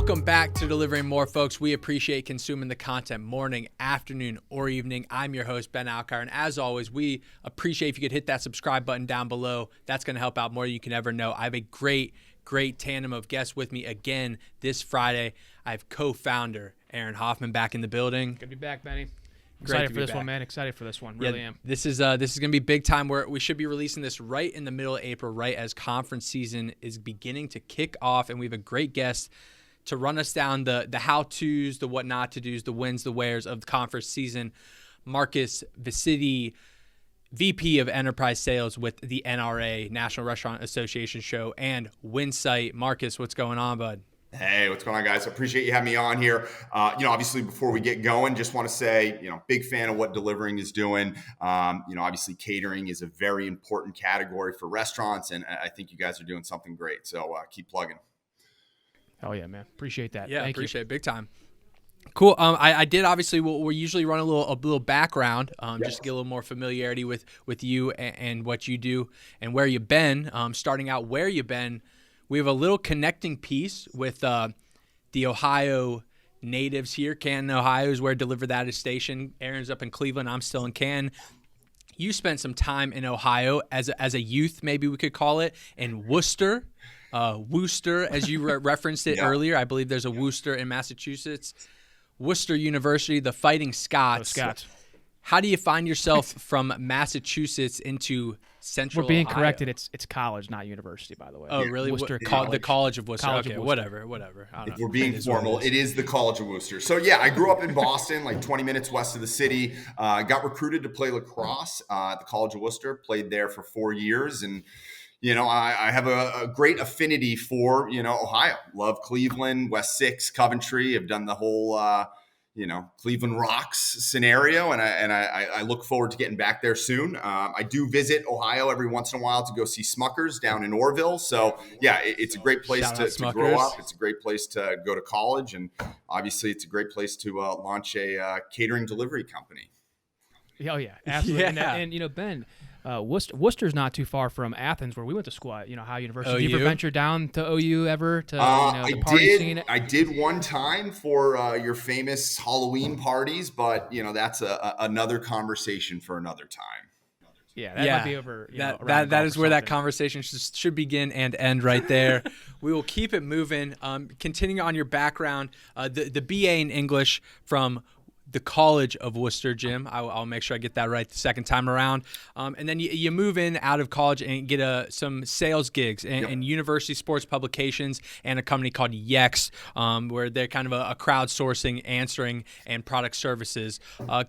Welcome back to Delivering More, folks. We appreciate consuming the content morning, afternoon, or evening. I'm your host, Ben Alkire, and as always, we appreciate if you could hit that subscribe button down below. That's going to help out more than you can ever know. I have a great tandem of guests with me again this Friday. I have co-founder Aaron Hoffman back in the building. Good to be back, Benny. Excited for this one, man. Excited for this one. Really am. This is going to be big time. We should be releasing this right in the middle of April, right as conference season is beginning to kick off, and we have a great guest to run us down the how-tos, the what not to do's, the wins, the wheres of the conference season. Marcus Viscidi, VP of Enterprise Sales with the NRA, National Restaurant Association show, and Winsight. Marcus, what's going on, bud? Hey, what's going on, guys? Appreciate you having me on here. Obviously, before we get going, just want to say, big fan of what Delivering is doing. Obviously, catering is a very important category for restaurants, and I think you guys are doing something great. So keep plugging. Oh, yeah, man. Appreciate that. Yeah, Thank appreciate you. it. Big time. Cool. I did obviously. We usually run a little background, just to get a little more familiarity with you and what you do and where you've been. Starting out where you've been, we have a little connecting piece with the Ohio natives here. Canton, Ohio is where Deliver That is stationed. Aaron's up in Cleveland. I'm still in Canton. You spent some time in Ohio as a youth, maybe we could call it, in Worcester. Worcester, as you referenced it earlier. I believe there's a Worcester in Massachusetts. Worcester University, the Fighting Scots. How do you find yourself from Massachusetts into Central We're being Ohio? corrected. It's college, not university, by the way. Oh, really? Worcester The College of Worcester. College okay, of Worcester. whatever. I don't If know. we're being formal, it is the College of Worcester. So, yeah, I grew up in Boston, like 20 minutes west of the city. Got recruited to play lacrosse at the College of Worcester. Played there for 4 years. And, I have a great affinity for, Ohio. Love Cleveland, West 6, Coventry. I've done the whole Cleveland Rocks scenario, and I look forward to getting back there soon. I do visit Ohio every once in a while to go see Smuckers down in Orville. So yeah, it's a great place to grow up. It's a great place to go to college, and obviously it's a great place to launch a catering delivery company. Oh, yeah, absolutely. Yeah. And Ben, Worcester's not too far from Athens, where we went to school at, Ohio University. Did you ever OU? venture down to OU ever to the party scene? I did one time for your famous Halloween parties, but that's another conversation for another time. Yeah, that might be over. That is where that conversation should begin and end right there. We will keep it moving. Continuing on your background, the BA in English from the College of Worcester, Jim. I'll make sure I get that right the second time around. And then you move in out of college and get some sales gigs in university sports publications and a company called Yext, where they're kind of a crowdsourcing, answering, and product services.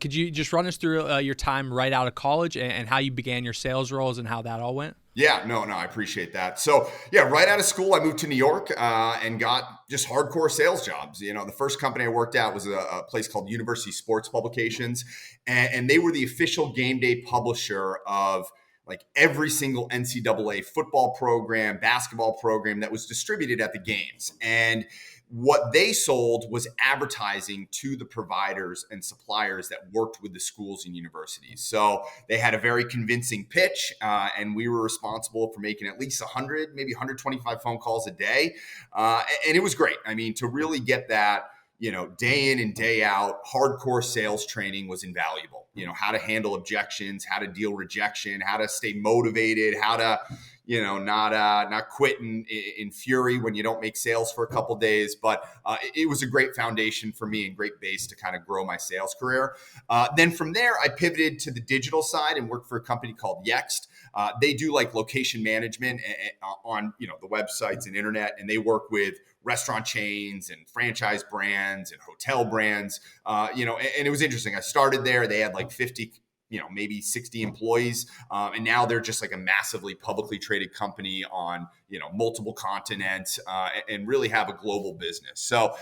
Could you just run us through your time right out of college and how you began your sales roles and how that all went? Yeah, no, I appreciate that. So yeah, right out of school, I moved to New York and got just hardcore sales jobs. The first company I worked at was a place called University Sports Publications, and they were the official game day publisher of like every single NCAA football program, basketball program that was distributed at the games. And what they sold was advertising to the providers and suppliers that worked with the schools and universities. So they had a very convincing pitch, and we were responsible for making at least 100, maybe 125 phone calls a day. And it was great. I mean, to really get that, day in and day out, hardcore sales training was invaluable. How to handle objections, how to deal rejection, how to stay motivated, how to not quit in fury when you don't make sales for a couple days. But it was a great foundation for me and great base to kind of grow my sales career. Then from there, I pivoted to the digital side and worked for a company called Yext. They do like location management on the websites and internet, and they work with restaurant chains and franchise brands and hotel brands. And it was interesting. I started there. They had like 50 maybe 60 employees. And now they're just like a massively publicly traded company on, multiple continents and really have a global business. So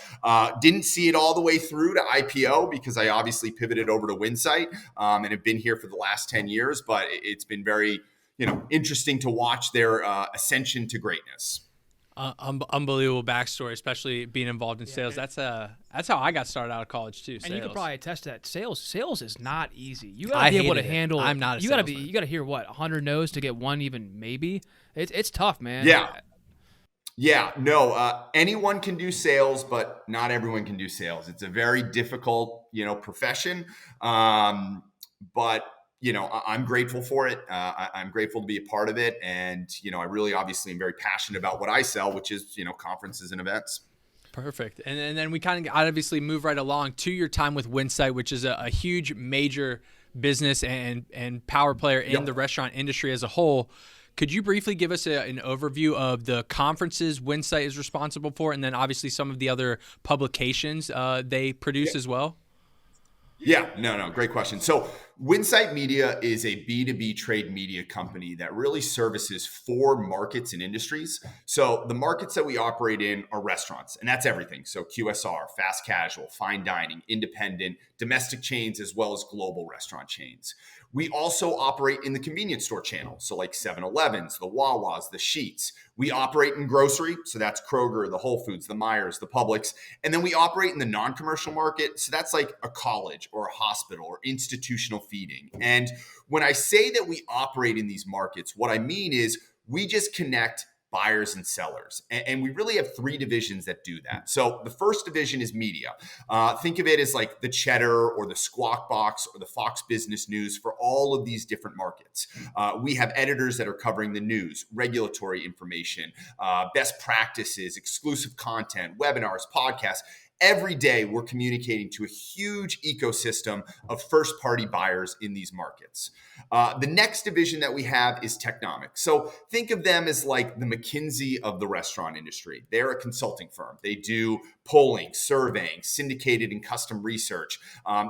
didn't see it all the way through to IPO because I obviously pivoted over to Winsight and have been here for the last 10 years, but it's been very, interesting to watch their ascension to greatness. Unbelievable backstory, especially being involved in sales. That's how I got started out of college too. And sales. you could probably attest to that. Sales is not easy. You gotta be able to handle. I'm not a you salesman. gotta hear 100 no's to get one even maybe. It's tough, man. Yeah. Yeah, no, anyone can do sales, but not everyone can do sales. It's a very difficult, profession. But I'm grateful for it. I'm grateful to be a part of it, and I really obviously am very passionate about what I sell, which is conferences and events. Perfect. And then we kind of obviously move right along to your time with Winsight, which is a huge major business and power player in the restaurant industry as a whole. Could you briefly give us an overview of the conferences Winsight is responsible for, and then obviously some of the other publications they produce as well? Yeah, no, great question. So Winsight Media is a B2B trade media company that really services 4 markets and industries. So the markets that we operate in are restaurants, and that's everything. So QSR, fast casual, fine dining, independent, domestic chains, as well as global restaurant chains. We also operate in the convenience store channel. So like 7-Elevens, the Wawas, the Sheetz. We operate in grocery. So that's Kroger, the Whole Foods, the Myers, the Publix. And then we operate in the non-commercial market. So that's like a college or a hospital or institutional feeding. And when I say that we operate in these markets, what I mean is we just connect buyers and sellers. And we really have 3 divisions that do that. So the first division is media. Think of it as like the Cheddar or the Squawk Box or the Fox Business News for all of these different markets. We have editors that are covering the news, regulatory information, best practices, exclusive content, webinars, podcasts. Every day, we're communicating to a huge ecosystem of first-party buyers in these markets. The next division that we have is Technomic. So think of them as like the McKinsey of the restaurant industry. They're a consulting firm. They do polling, surveying, syndicated and custom research.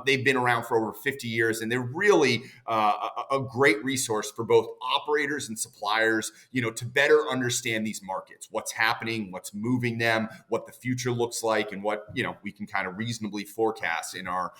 They've been around for over 50 years, and they're really a great resource for both operators and suppliers, to better understand these markets, what's happening, what's moving them, what the future looks like, and what we can kind of reasonably forecast in our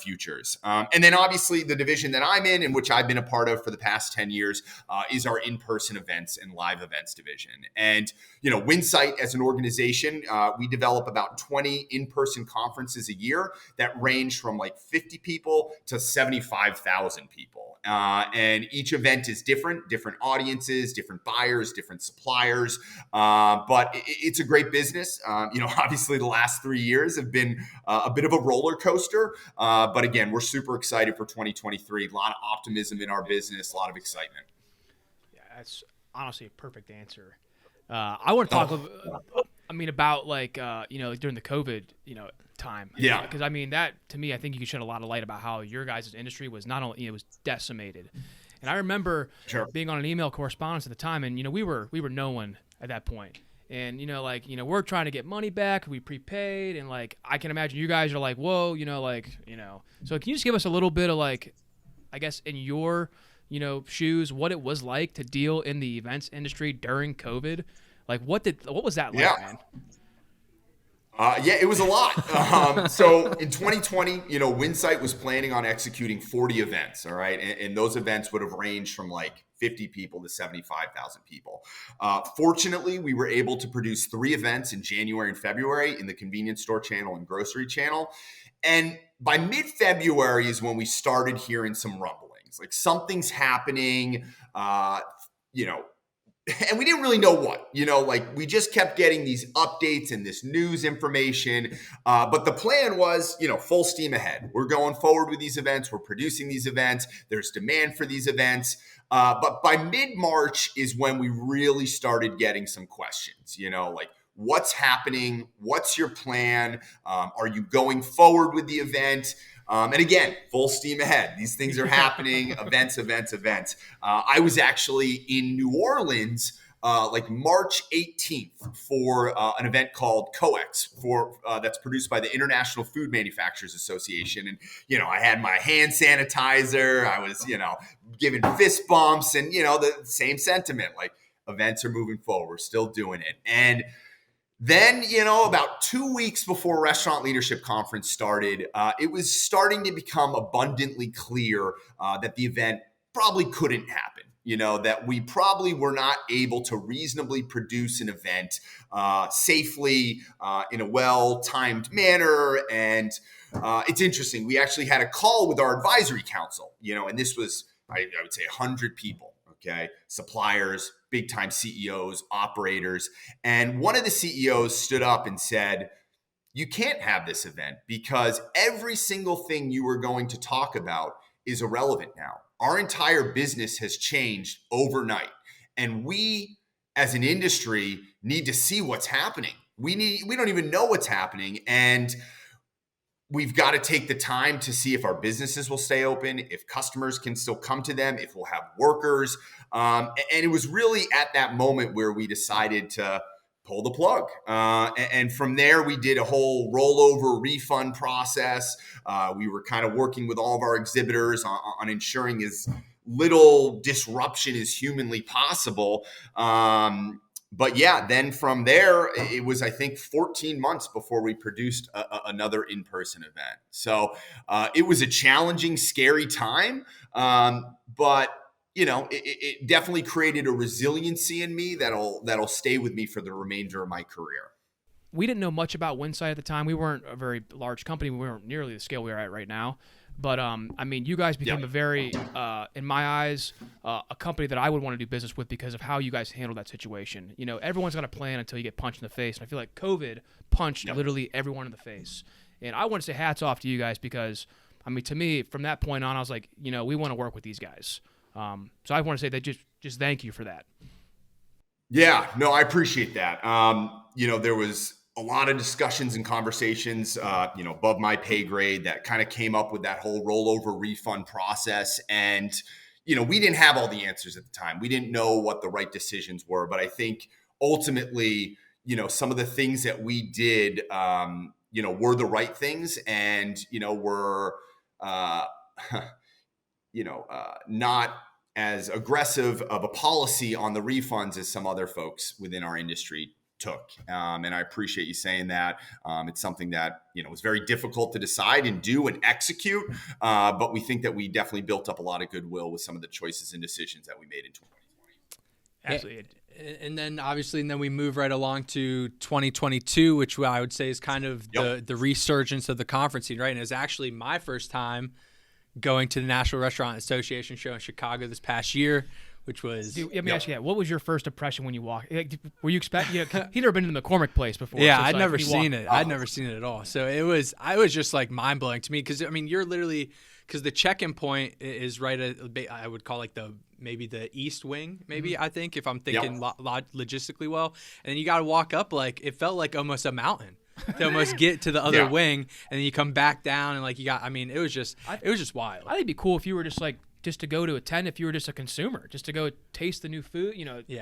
futures. And then obviously the division that I'm in, and which I've been a part of for the past 10 years, is our in-person events and live events division. And Winsight as an organization, we develop about 20 in-person conferences a year that range from like 50 people to 75,000 people. And each event is different audiences, different buyers, different suppliers. But it's a great business. Obviously the last 3 years have been a bit of a roller coaster. But again, we're super excited for 2023. A lot of optimism in our business, a lot of excitement. Yeah, that's honestly a perfect answer. I want to talk about like, during the COVID, time. Yeah. Because that to me, I think you could shed a lot of light about how your guys' industry was not only, it was decimated. And I remember being on an email correspondence at the time, and, we were no one at that point. And, we're trying to get money back. We prepaid. And, I can imagine you guys are like, whoa, So can you just give us a little bit of, I guess, in your, shoes, what it was like to deal in the events industry during COVID? What was that like, man? It was a lot. So in 2020, Winsight was planning on executing 40 events. All right. And those events would have ranged from 50 people to 75,000 people. Fortunately, we were able to produce 3 events in January and February in the convenience store channel and grocery channel. And by mid-February is when we started hearing some rumblings, something's happening, and we didn't really know what, we just kept getting these updates and this news information. But the plan was, full steam ahead. We're going forward with these events. We're producing these events. There's demand for these events. But by mid-March is when we really started getting some questions, what's happening? What's your plan? Are you going forward with the event? And again, full steam ahead. These things are happening, events. I was actually in New Orleans March 18th for an event called COEX that's produced by the International Food Manufacturers Association. And, I had my hand sanitizer. I was, giving fist bumps and, the same sentiment, events are moving forward. We're still doing it. And then, about 2 weeks before Restaurant Leadership Conference started, it was starting to become abundantly clear that the event probably couldn't happen. That we probably were not able to reasonably produce an event safely in a well-timed manner. And it's interesting. We actually had a call with our advisory council, and this was, I would say, 100 people. Okay, suppliers, big time CEOs, operators. And one of the CEOs stood up and said, you can't have this event because every single thing you were going to talk about is irrelevant now. Our entire business has changed overnight. And we, as an industry, need to see what's happening. We don't even know what's happening. And we've got to take the time to see if our businesses will stay open, if customers can still come to them, if we'll have workers. And it was really at that moment where we decided to pull the plug. And from there, we did a whole rollover refund process. We were kind of working with all of our exhibitors on ensuring as little disruption as humanly possible. But yeah, then from there, it was, I think, 14 months before we produced another in-person event. So it was a challenging, scary time. But it definitely created a resiliency in me that'll stay with me for the remainder of my career. We didn't know much about Winsight at the time. We weren't a very large company. We weren't nearly the scale we are at right now. But, you guys became a very, in my eyes, a company that I would want to do business with because of how you guys handled that situation. Everyone's got a plan until you get punched in the face. And I feel like COVID punched literally everyone in the face. And I want to say hats off to you guys because, to me, from that point on, I was like, we want to work with these guys. So I want to say that just thank you for that. Yeah, no, I appreciate that. There was a lot of discussions and conversations, above my pay grade that kind of came up with that whole rollover refund process. And, we didn't have all the answers at the time. We didn't know what the right decisions were. But I think ultimately, some of the things that we did, were the right things and, were, not as aggressive of a policy on the refunds as some other folks within our industry took. And I appreciate you saying that. It's something that, was very difficult to decide and do and execute. But we think that we definitely built up a lot of goodwill with some of the choices and decisions that we made in 2020. Absolutely. And then obviously, we move right along to 2022, which I would say is kind of the resurgence of the conferencing, right? And it was actually my first time going to the National Restaurant Association show in Chicago this past year, which was... Dude, let me ask you that. What was your first impression when you walked? Were you expecting... he'd never been to the McCormick place before. Yeah, so I'd never seen it. I'd never seen it at all. So I was just like mind-blowing to me because, you're literally... Because the check-in point is right at, I would call maybe the east wing, I think, if I'm thinking logistically well. And then you got to walk up it felt like almost a mountain to almost get to the other wing, and then you come back down and it was just wild. I think it'd be cool if you were just to go to attend, if you were just a consumer, just to go taste the new food,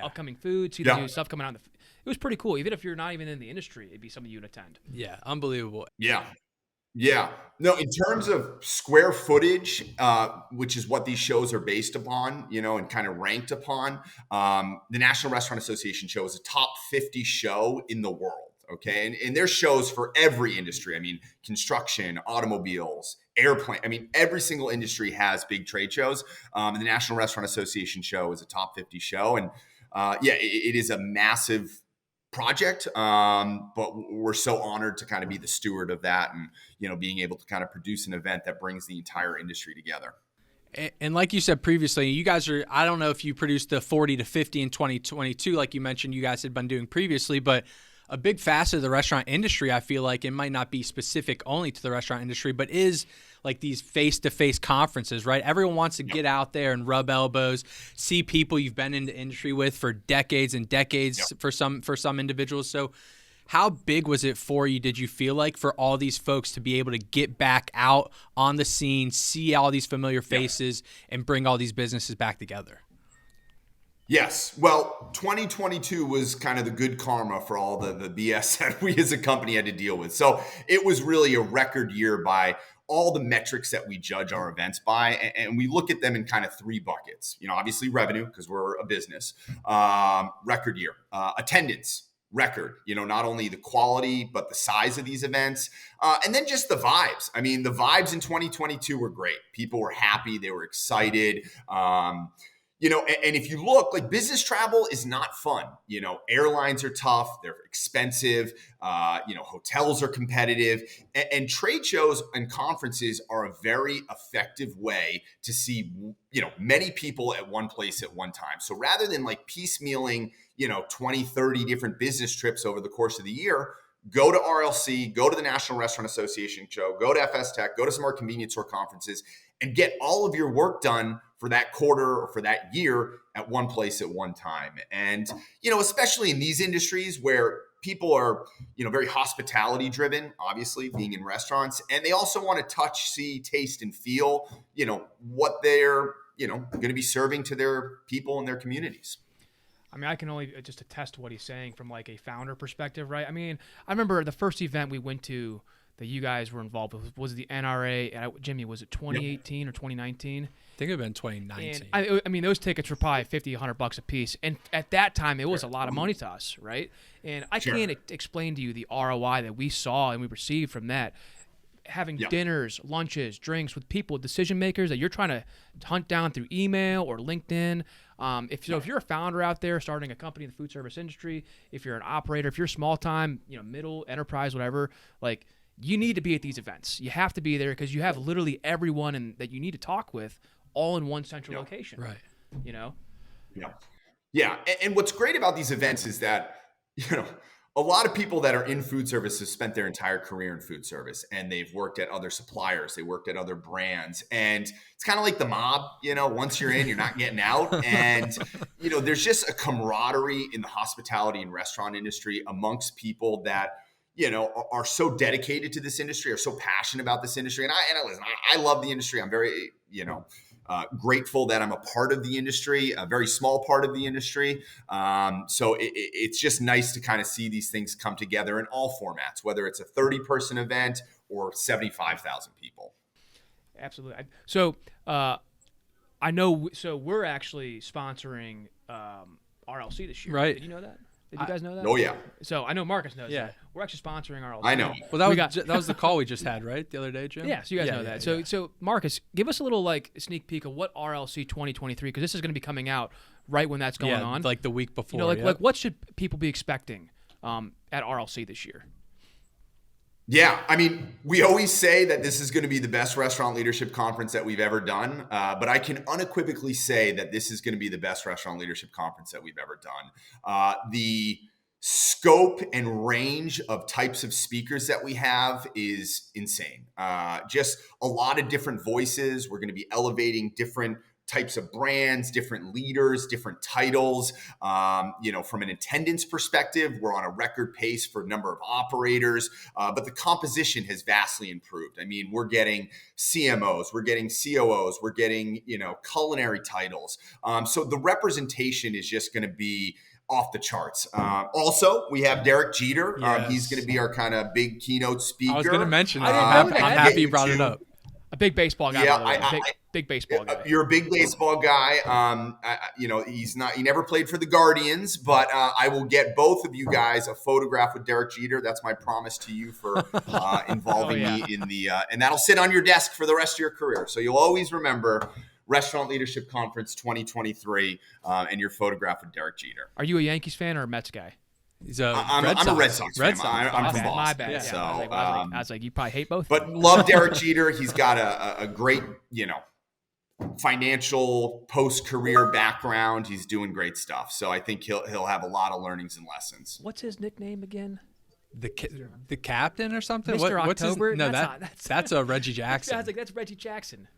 upcoming food, see the new stuff coming out. It was pretty cool. Even if you're not even in the industry, it'd be something you'd attend. Yeah, unbelievable. Yeah. No, in terms of square footage, which is what these shows are based upon, and kind of ranked upon, the National Restaurant Association show is a top 50 show in the world. Okay. And there's shows for every industry. Construction, automobiles, airplane. Every single industry has big trade shows. And the National Restaurant Association show is a top 50 show. And it is a massive project. But we're so honored to kind of be the steward of that and, being able to kind of produce an event that brings the entire industry together. And like you said previously, you guys I don't know if you produced the 40 to 50 in 2022, like you mentioned you guys had been doing previously, but a big facet of the restaurant industry, I feel like it might not be specific only to the restaurant industry, but is like these face-to-face conferences, right? Everyone wants to get out there and rub elbows, see people you've been in the industry with for decades and decades for some individuals. So how big was it for you, did you feel like, for all these folks to be able to get back out on the scene, see all these familiar faces, and bring all these businesses back together? Yes. Well, 2022 was kind of the good karma for all the BS that we as a company had to deal with. So it was really a record year by all the metrics that we judge our events by. And we look at them in kind of three buckets. Obviously revenue, because we're a business. Record year. Attendance. Record. Not only the quality, but the size of these events. And then just the vibes. The vibes in 2022 were great. People were happy. They were excited. And if you look, like, business travel is not fun. Airlines are tough, they're expensive, hotels are competitive, and trade shows and conferences are a very effective way to see, many people at one place at one time. So rather than like piecemealing, 20, 30 different business trips over the course of the year, go to RLC, go to the National Restaurant Association show, go to FS Tech, go to some more convenience store conferences, and get all of your work done for that quarter or for that year at one place at one time. And, especially in these industries where people are, very hospitality driven, obviously being in restaurants, and they also want to touch, see, taste, and feel, what they're, going to be serving to their people and their communities. I mean, I can only just attest to what he's saying from like a founder perspective, right? I mean, I remember the first event we went to that you guys were involved with was the NRA. Jimmy, was it 2018 or 2019? I think it would have been 2019. And I mean, those tickets were probably $50, $100 a piece. And at that time, it was a lot of money to us, right? And I can't explain to you the ROI that we saw and we received from that. Having dinners, lunches, drinks with people, decision makers that you're trying to hunt down through email or LinkedIn. If you're a founder out there starting a company in the food service industry, if you're an operator, if you're small time, middle enterprise, whatever, like, you need to be at these events. You have to be there because you have literally everyone that you need to talk with all in one central location. Right. Yeah. And what's great about these events is that, a lot of people that are in food service have spent their entire career in food service, and they've worked at other suppliers. They worked at other brands, and it's kind of like the mob, once you're in, you're not getting out. And, there's just a camaraderie in the hospitality and restaurant industry amongst people that, are so dedicated to this industry, are so passionate about this industry. And listen, I love the industry. I'm very, grateful that I'm a part of the industry, a very small part of the industry. So it's just nice to kind of see these things come together in all formats, whether it's a 30-person event or 75,000 people. Absolutely. So I know. So we're actually sponsoring RLC this year. Right. Did you know that? Did you guys know that? Oh, yeah. So I know Marcus knows that. We're actually sponsoring RLC. I know. Well, that was the call we just had, right? The other day, Jim? Yeah, so you guys know that. So Marcus, give us a little sneak peek of what RLC 2023, because this is going to be coming out right when that's going on. Like the week before. Like what should people be expecting at RLC this year? Yeah, I mean, we always say that this is going to be the best restaurant leadership conference that we've ever done, but I can unequivocally say that this is going to be the best restaurant leadership conference that we've ever done. The scope and range of types of speakers that we have is insane. Just a lot of different voices. We're going to be elevating different types of brands, different leaders, different titles. From an attendance perspective, we're on a record pace for number of operators, but the composition has vastly improved. I mean, we're getting CMOs, we're getting COOs, we're getting, culinary titles. So the representation is just going to be off the charts. Also, we have Derek Jeter. Yes. He's going to be our kind of big keynote speaker. I was going to mention that. I'm happy you brought it up. A big baseball guy. Yeah, big baseball guy. You're a big baseball guy. He never played for the Guardians, but I will get both of you guys a photograph with Derek Jeter. That's my promise to you for involving me in the, and that'll sit on your desk for the rest of your career. So you'll always remember Restaurant Leadership Conference 2023 and your photograph with Derek Jeter. Are you a Yankees fan or a Mets guy? I'm a Red Sox fan. I'm from Boston. My bad. Yeah. So I was like, you probably hate both. But love Derek Jeter. He's got a great, financial post-career background. He's doing great stuff. So I think he'll have a lot of learnings and lessons. What's his nickname again? The captain or something? Mr. What's October? His, no, that's a Reggie Jackson. I was like, that's Reggie Jackson.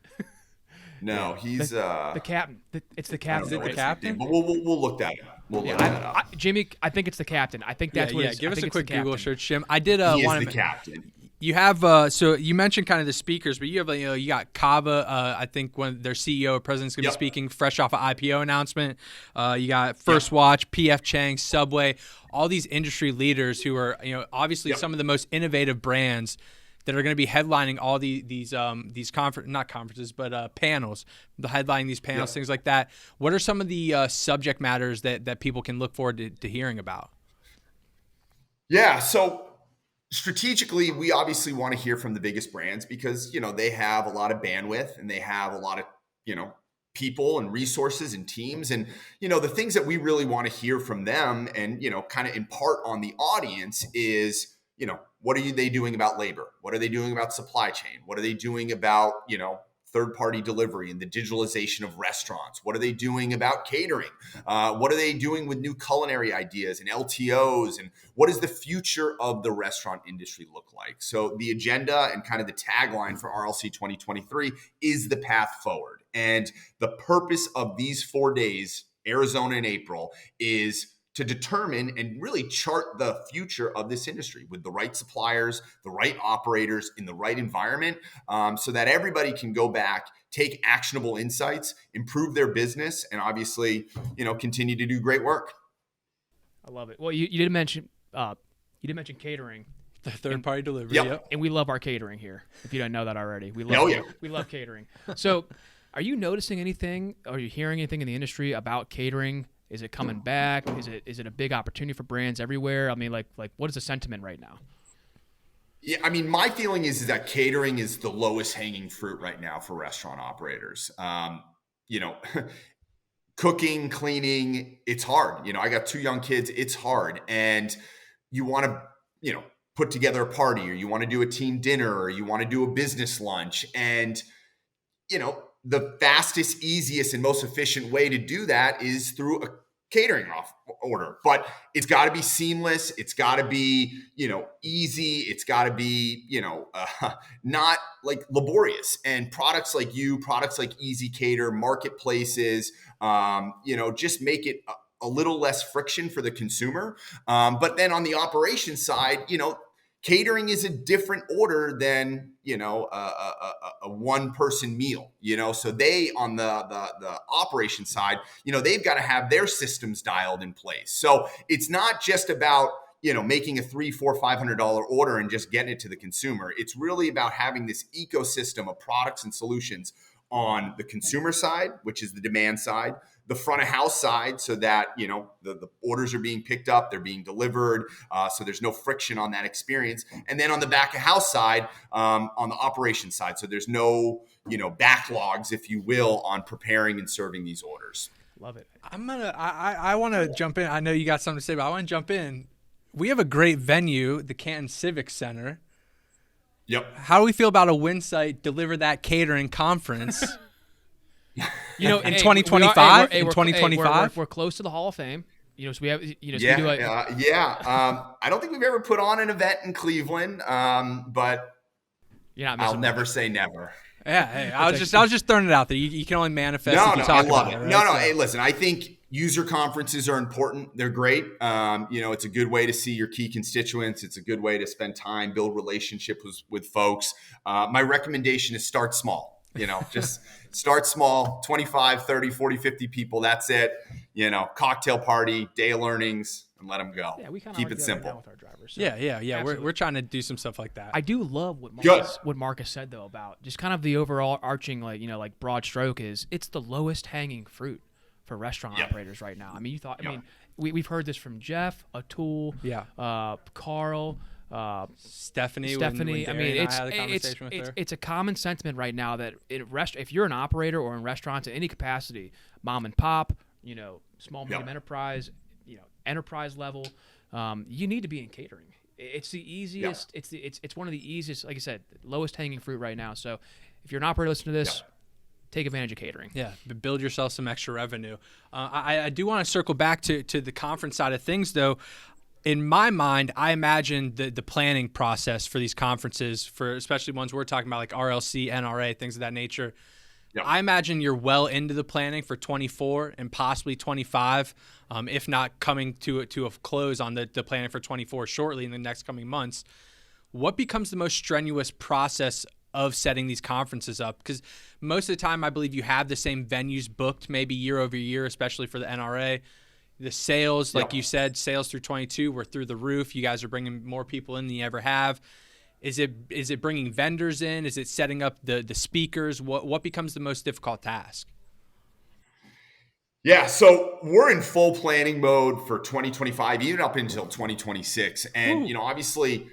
No, he's the captain. It's the captain. Is it the captain? But we'll look that up. We'll look that up. Jimmy, I think it's the captain. I think that's what it is. Give us a quick Google search, Jim. I did he want is the captain. You have so you mentioned kind of the speakers, but you have you got Kava. I think when their CEO or president's going to be speaking, fresh off an IPO announcement. You got First Watch, PF Chang, Subway, all these industry leaders who are obviously some of the most innovative brands that are going to be headlining all these not conferences, but panels, headlining these panels, things like that. What are some of the subject matters that people can look forward to hearing about? Yeah, so strategically, we obviously want to hear from the biggest brands because, they have a lot of bandwidth and they have a lot of, people and resources and teams. And, the things that we really want to hear from them and, kind of impart on the audience is, what are they doing about labor? What are they doing about supply chain? What are they doing about, third-party delivery and the digitalization of restaurants? What are they doing about catering? What are they doing with new culinary ideas and LTOs? And what does the future of the restaurant industry look like? So the agenda and kind of the tagline for RLC 2023 is the path forward. And the purpose of these 4 days, Arizona and April, is to determine and really chart the future of this industry with the right suppliers, the right operators in the right environment, so that everybody can go back, take actionable insights, improve their business, and obviously, continue to do great work. I love it. Well, you did mention catering. The third-party delivery. Yep. And we love our catering here. If you don't know that already, we love catering. So, are you noticing anything? Are you hearing anything in the industry about catering? Is it coming back? Is it a big opportunity for brands everywhere? I mean, like what is the sentiment right now? Yeah, I mean, my feeling is that catering is the lowest hanging fruit right now for restaurant operators. Cooking, cleaning, it's hard. I got 2 young kids. It's hard. And you want to, put together a party, or you want to do a team dinner, or you want to do a business lunch. And, the fastest, easiest, and most efficient way to do that is through a catering order. But it's got to be seamless. It's got to be, easy. It's got to be, not like laborious. And products like Easy Cater, marketplaces, just make it a little less friction for the consumer. But then on the operations side, catering is a different order than, a one-person meal, so they, on the operation side, they've got to have their systems dialed in place. So it's not just about, making a $300, $400, $500 order and just getting it to the consumer. It's really about having this ecosystem of products and solutions on the consumer side, which is the demand side, the front of house side, so that, the orders are being picked up, they're being delivered, so there's no friction on that experience. And then on the back of house side, on the operation side, so there's no, backlogs, if you will, on preparing and serving these orders. Love it. I want to jump in. I know you got something to say, but I want to jump in. We have a great venue, the Canton Civic Center. Yep. How do we feel about a Winsight Deliver That Catering conference? In 2025? In 2025? We're close to the Hall of Fame. So we have, I don't think we've ever put on an event in Cleveland, but I'll never say never. Yeah, hey, I was just throwing it out there. You can only manifest if you talk about it. Right? No. Hey, listen, I think user conferences are important. They're great. It's a good way to see your key constituents. It's a good way to spend time, build relationships with folks. My recommendation is start small. Just start small, 25, 30, 40, 50 people. That's it. Cocktail party, day of learnings, and let them go. Yeah, we kind of keep it simple. With our drivers, so. Yeah. We're trying to do some stuff like that. I do love what Marcus said though about just kind of the overall arching, broad stroke is it's the lowest hanging fruit for restaurant operators right now. I mean, we've heard this from Jeff, Atul, Carl, Stephanie. I mean, it's a common sentiment right now that if you're an operator or in restaurants in any capacity, mom and pop, small medium enterprise, enterprise level, you need to be in catering. It's the easiest. It's one of the easiest. Like I said, lowest hanging fruit right now. So if you're an operator listening to this. Take advantage of catering. Yeah, build yourself some extra revenue. I do want to circle back to the conference side of things, though. In my mind, I imagine the planning process for these conferences, for especially ones we're talking about like RLC, NRA, things of that nature. Yep. I imagine you're well into the planning for 24 and possibly 25, if not coming to a close on the planning for 24 shortly in the next coming months. What becomes the most strenuous process of setting these conferences up? Because most of the time, I believe you have the same venues booked maybe year over year, especially for the NRA. The sales, like you said, sales through 22 were through the roof. You guys are bringing more people in than you ever have. Is it bringing vendors in? Is it setting up the speakers? What becomes the most difficult task? Yeah, so we're in full planning mode for 2025, even up until 2026. And, obviously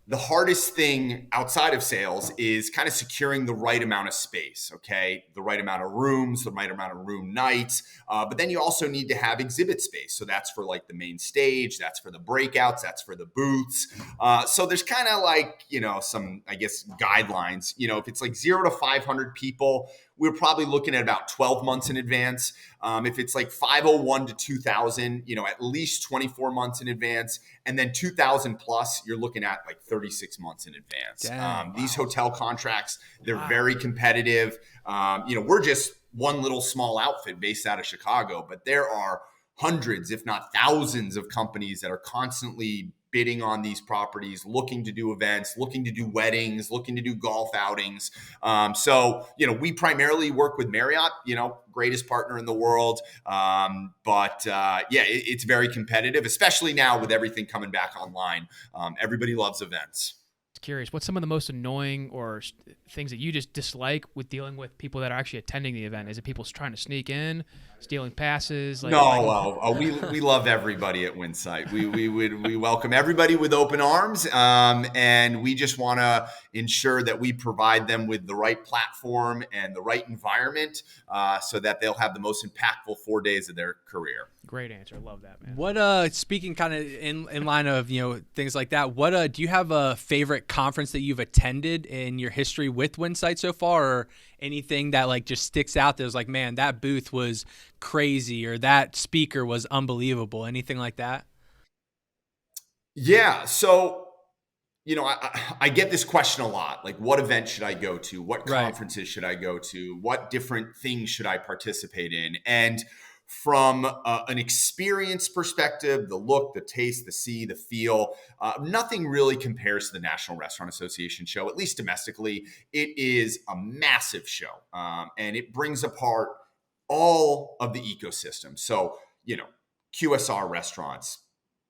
the hardest thing outside of sales is kind of securing the right amount of space, okay? The right amount of rooms, the right amount of room nights. But then you also need to have exhibit space. So that's for like the main stage, that's for the breakouts, that's for the booths. So there's kind of like, some, I guess, guidelines. If it's like 0 to 500 people, we're probably looking at about 12 months in advance. If it's like 501 to 2000, at least 24 months in advance. And then 2000 plus, you're looking at like 36 months in advance. Dang, These hotel contracts, they're very competitive. We're just one little small outfit based out of Chicago, but there are hundreds, if not thousands of companies that are constantly bidding on these properties, looking to do events, looking to do weddings, looking to do golf outings. So we primarily work with Marriott, greatest partner in the world. It's very competitive, especially now with everything coming back online. Everybody loves events. Curious, what's some of the most annoying or things that you just dislike with dealing with people that are actually attending the event? Is it people trying to sneak in, stealing passes? We love everybody at Winsight. We welcome everybody with open arms, and we just want to ensure that we provide them with the right platform and the right environment, so that they'll have the most impactful 4 days of their career. Great answer. Love that, man. What speaking kind of in line of things like that, what do you have a favorite conference that you've attended in your history with Winsight so far, or anything that like just sticks out that was like, man, that booth was crazy, or that speaker was unbelievable, anything like that? Yeah, so I get this question a lot, like what event should I go to, what conferences should I go to, what different things should I participate in? And from an experience perspective, the look, the taste, the see, the feel, nothing really compares to the National Restaurant Association show, at least domestically. It is a massive show, and it brings apart all of the ecosystem. So, QSR restaurants,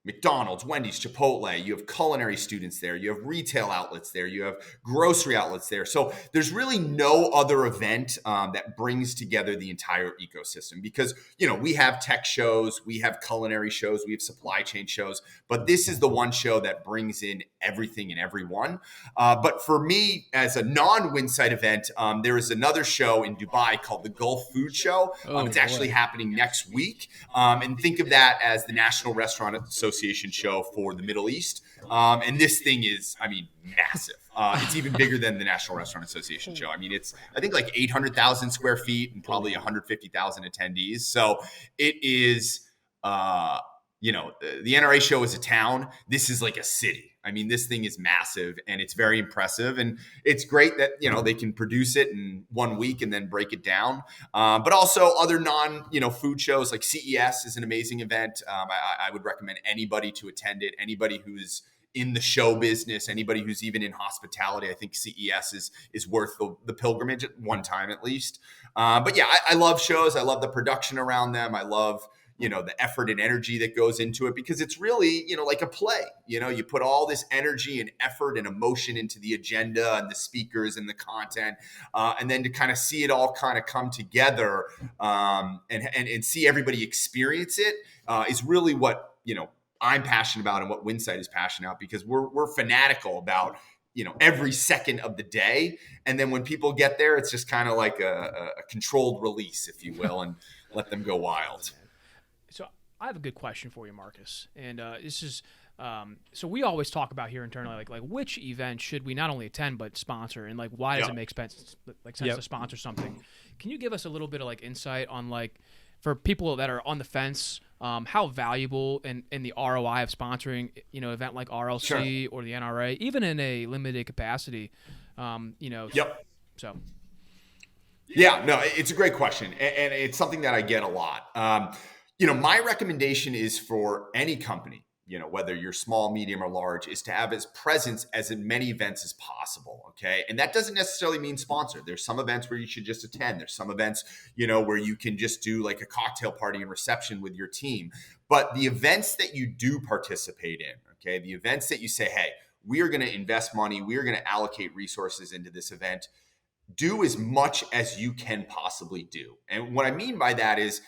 McDonald's, Wendy's, Chipotle, you have culinary students there, you have retail outlets there, you have grocery outlets there. So there's really no other event that brings together the entire ecosystem, because, we have tech shows, we have culinary shows, we have supply chain shows, but this is the one show that brings in everything and everyone. But for me, as a non-Winsight event, there is another show in Dubai called the Gulf Food Show. It's actually happening next week. And think of that as the National Restaurant Association show for the Middle East. And this thing is, massive. It's even bigger than the National Restaurant Association show. It's, I think, like 800,000 square feet and probably 150,000 attendees. So it is, the NRA show is a town. This is like a city. This thing is massive, and it's very impressive, and it's great that, they can produce it in 1 week and then break it down. But also other food shows like CES is an amazing event. I would recommend anybody to attend it. Anybody who's in the show business, anybody who's even in hospitality, I think CES is worth the pilgrimage at one time at least. But yeah, I love shows. I love the production around them. I love the effort and energy that goes into it, because it's really, like a play. You put all this energy and effort and emotion into the agenda and the speakers and the content, and then to kind of see it all kind of come together, and see everybody experience it, is really what, I'm passionate about, and what Winsight is passionate about, because we're fanatical about, every second of the day. And then when people get there, it's just kind of like a controlled release, if you will, and let them go wild. So I have a good question for you, Marcus. And this is so we always talk about here internally, like which event should we not only attend but sponsor, and like why does it make sense to sponsor something? Can you give us a little bit of like insight on, like, for people that are on the fence, how valuable in the ROI of sponsoring, an event like RLC or the NRA, even in a limited capacity, So. Yeah, no, it's a great question, and it's something that I get a lot. My recommendation is for any company, whether you're small, medium, or large, is to have as presence as in many events as possible. Okay. And that doesn't necessarily mean sponsor. There's some events where you should just attend. There's some events, where you can just do like a cocktail party and reception with your team. But the events that you do participate in, okay, the events that you say, hey, we are going to invest money, we are going to allocate resources into this event, do as much as you can possibly do. And what I mean by that is,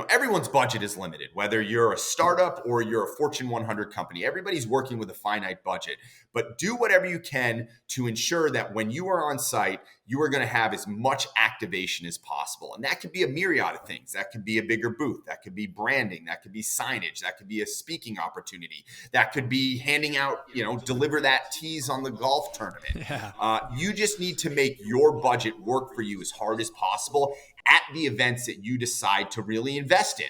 everyone's budget is limited, whether you're a startup or you're a Fortune 100 company. Everybody's working with a finite budget, but do whatever you can to ensure that when you are on site, you are going to have as much activation as possible. And that could be a myriad of things. That could be a bigger booth. That could be branding. That could be signage. That could be a speaking opportunity. That could be handing out, deliver that tease on the golf tournament. Yeah. You just need to make your budget work for you as hard as possible at the events that you decide to really invest in.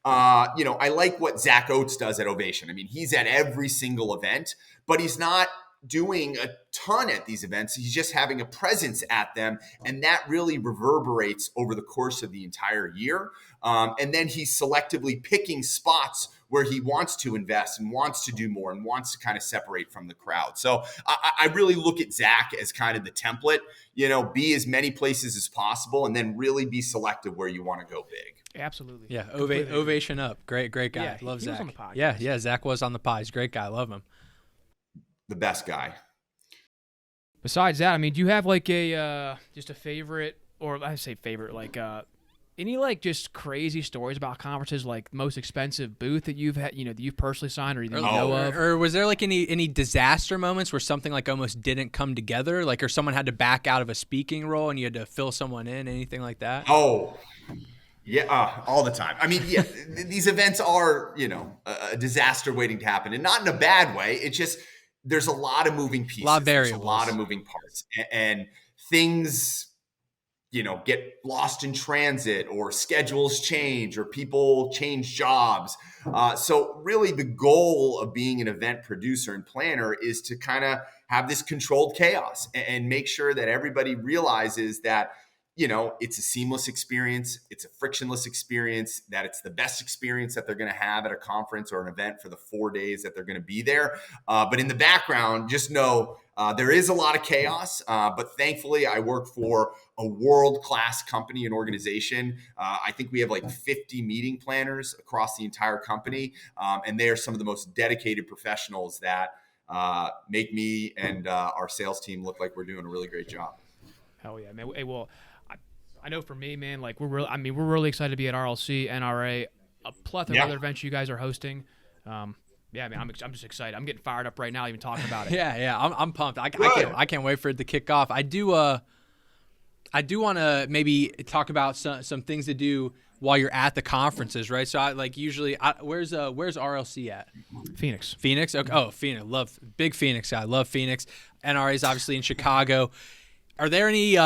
I like what Zach Oates does at Ovation. I mean, he's at every single event, but he's not doing a ton at these events. He's just having a presence at them, and that really reverberates over the course of the entire year. And then he's selectively picking spots where he wants to invest and wants to do more and wants to kind of separate from the crowd. So I really look at Zach as kind of the template, be as many places as possible and then really be selective where you want to go big. Absolutely. Yeah. Ovation up. Great guy. Yeah, Love he Zach. was on the podcast. Yeah. Zach was on the pod. He's a great guy. Love him. The best guy. Besides that, I mean, do you have like just a favorite, or I say favorite, like any like just crazy stories about conferences, like most expensive booth that you've had, that you've personally signed or you know of? Or was there like any disaster moments where something like almost didn't come together, like or someone had to back out of a speaking role and you had to fill someone in, anything like that? Oh, yeah, all the time. I mean, yeah, these events are, a disaster waiting to happen, and not in a bad way. It's just there's a lot of moving pieces. A lot of variables. There's a lot of moving parts, and things, get lost in transit, or schedules change, or people change jobs. So really the goal of being an event producer and planner is to kind of have this controlled chaos and make sure that everybody realizes that, it's a seamless experience. It's a frictionless experience, that it's the best experience that they're going to have at a conference or an event for the 4 days that they're going to be there. But in the background, just know there is a lot of chaos, but thankfully I work for a world-class company and organization. I think we have like 50 meeting planners across the entire company, and they are some of the most dedicated professionals that make me and our sales team look like we're doing a really great job. Hell yeah, man. Hey, well, I know for me, man, like we're really excited to be at RLC, NRA, a plethora of other events you guys are hosting. Yeah, man, I'm just excited. I'm getting fired up right now, even talking about it. Yeah, I'm pumped. I can't wait for it to kick off. I do want to maybe talk about some things to do while you're at the conferences, right? So where's RLC at? Phoenix. Okay. Oh, Phoenix. Big Phoenix guy. Love Phoenix. NRA is obviously in Chicago. Are there any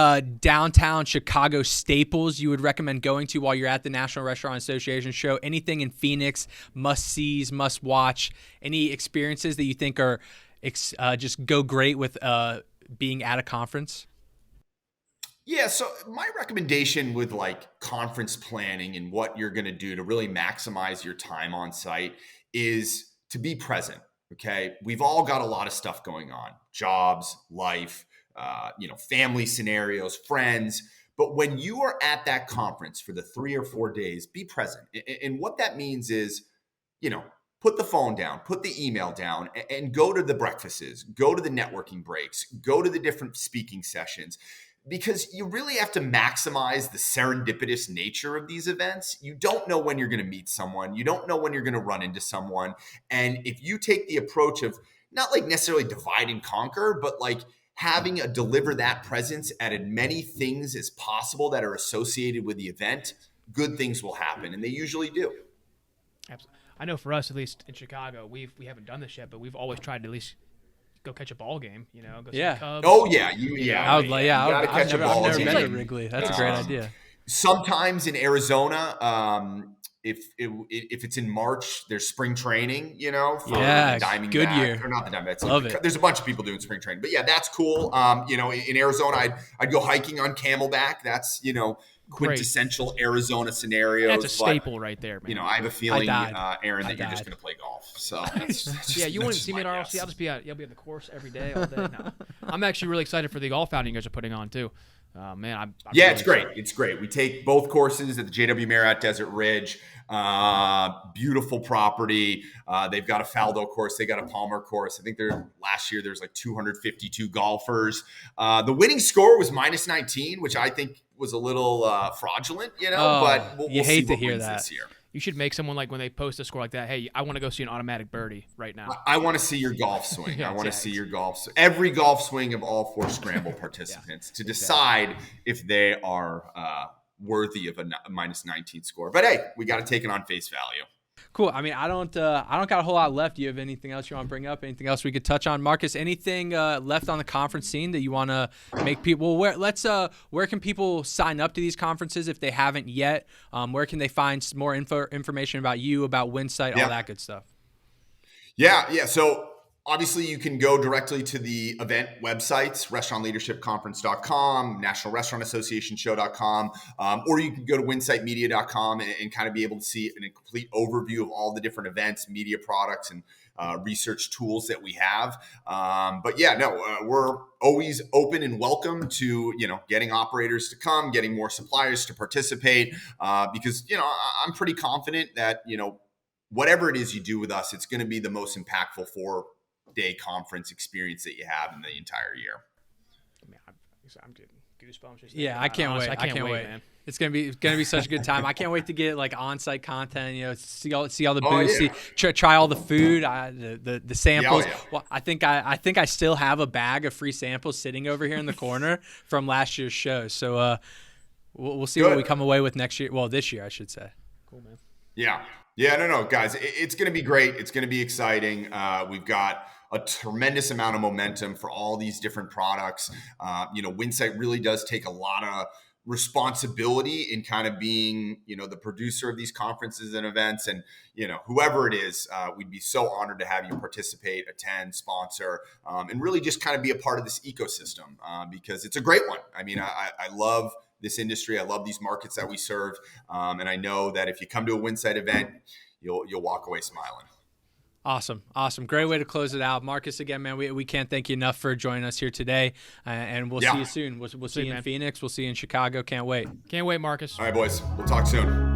downtown Chicago staples you would recommend going to while you're at the National Restaurant Association show? Anything in Phoenix, must-sees, must-watch? Any experiences that you think are just go great with being at a conference? Yeah, so my recommendation with like conference planning and what you're going to do to really maximize your time on site is to be present, okay? We've all got a lot of stuff going on, jobs, life, family scenarios, friends. But when you are at that conference for the 3 or 4 days, be present. And what that means is, put the phone down, put the email down, and go to the breakfasts, go to the networking breaks, go to the different speaking sessions, because you really have to maximize the serendipitous nature of these events. You don't know when you're going to meet someone. You don't know when you're going to run into someone. And if you take the approach of not like necessarily divide and conquer, but like having a deliver that presence at as many things as possible that are associated with the event, good things will happen, and they usually do. Absolutely. I know for us, at least in Chicago, we haven't done this yet, but we've always tried to at least go catch a ball game. Go see the Cubs. Oh yeah, I've never been to Wrigley. That's a great idea. Sometimes in Arizona, if it's in March, there's spring training, for the Diamondbacks. Goodyear. Or not the Diamondbacks. Love it. There's a bunch of people doing spring training. But yeah, that's cool. In Arizona, I'd go hiking on Camelback. That's, quintessential Arizona scenarios. That's a staple right there, man. I have a feeling, Aaron, that you're just going to play golf. So you want to see me at RLC? I'll just be on the course every day, all day. No. I'm actually really excited for the golf outing you guys are putting on too. Man, I'm yeah, really it's great. It's great. We take both courses at the JW Marriott Desert Ridge. Beautiful property. They've got a Faldo course. They got a Palmer course. I think last year there was like 252 golfers. The winning score was -19, which I think was a little fraudulent, you know. Oh, but we'll you see hate to what hear wins that. this year. You should make someone like when they post a score like that. Hey, I want to go see an automatic birdie right now. I want to see your golf swing. Yeah, I want to exactly. see your every golf swing of all 4 scramble participants to decide if they are worthy of a minus 19 score. But hey, we got to take it on face value. Cool. I mean, I don't got a whole lot left. Do you have anything else you want to bring up? Anything else we could touch on, Marcus? Anything left on the conference scene that you want to make people? Where can people sign up to these conferences if they haven't yet? Where can they find some more information about you, about Winsight, all that good stuff? Yeah. So obviously, you can go directly to the event websites, restaurantleadershipconference.com, National Restaurant Association show.com, or you can go to winsightmedia.com and kind of be able to see a complete overview of all the different events, media products, and research tools that we have. We're always open and welcome to, getting operators to come, getting more suppliers to participate, because, I'm pretty confident that, whatever it is you do with us, it's going to be the most impactful 4-day conference experience that you have in the entire year. Man, I'm getting goosebumps. Just I can't wait. I can't wait, man. It's gonna be such a good time. I can't wait to get like on-site content. See all the booths, try all the food, the samples. Well, I think I still have a bag of free samples sitting over here in the corner from last year's show. So we'll see what we come away with next year. Well, this year I should say. Cool, man. Yeah, no, guys, it's going to be great. It's going to be exciting. We've got a tremendous amount of momentum for all these different products. Winsight really does take a lot of responsibility in kind of being, the producer of these conferences and events. And, whoever it is, we'd be so honored to have you participate, attend, sponsor, and really just kind of be a part of this ecosystem because it's a great one. I mean, I love this industry. I love these markets that we serve. And I know that if you come to a Winsight event, you'll walk away smiling. Awesome. Great way to close it out. Marcus, again, man, we can't thank you enough for joining us here today. And we'll see you soon. We'll see you in Phoenix. We'll see you in Chicago. Can't wait. Can't wait, Marcus. All right, boys. We'll talk soon.